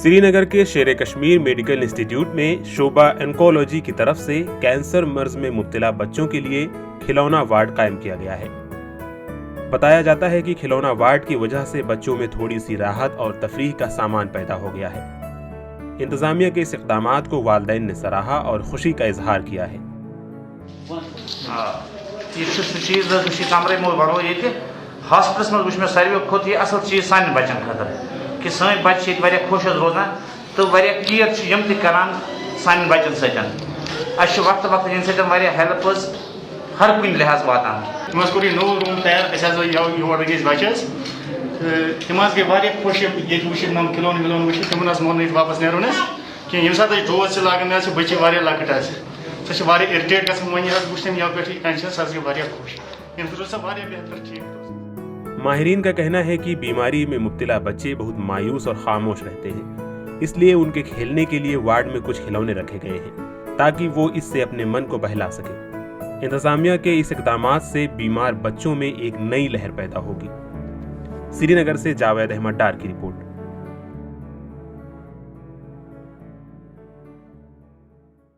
سری نگر کے شیر Kashmir medical institute میں شعبہ انکولوجی کی طرف سے کینسر مرض میں مبتلا بچوں کے لیے کھلونا وارڈ قائم کیا گیا ہے۔ بتایا جاتا ہے کہ کھلونا وارڈ کی وجہ سے بچوں میں تھوڑی سی راحت اور تفریح کا سامان پیدا ہو گیا ہے۔ انتظامیہ کے اس اقدامات کو والدین نے سراہا اور خوشی کا اظہار کیا ہے۔ ہاسپٹلس مجھ میں ساروی کھوت یہ اصل چیز سان بچن خاطر کہ سن بچے یہ خوش روزان تو کیئر یم تران سان بچن سر وقت وقت ان ہیلپ ہر کن لحاظ واتان کور یہ نو روم تیار یور گئی بچے تم گئی خوش یہ وچت نم کھلون ولون وچت تمن مون واپس نیرون کہ یم سات ڈوز سے لاگان بچے لکٹ سہ اِرٹیٹ گھان وی وچ تم یہ ٹینشن سہ گئی خوش سہ بہتر ٹھیک۔ ماہرین کا کہنا ہے کہ بیماری میں مبتلا بچے بہت مایوس اور خاموش رہتے ہیں، اس لیے ان کے کھیلنے کے لیے وارڈ میں کچھ کھلونے رکھے گئے ہیں تاکہ وہ اس سے اپنے من کو بہلا سکے۔ انتظامیہ کے اس اقدامات سے بیمار بچوں میں ایک نئی لہر پیدا ہوگی۔ سری نگر سے جاوید احمد ڈار کی رپورٹ۔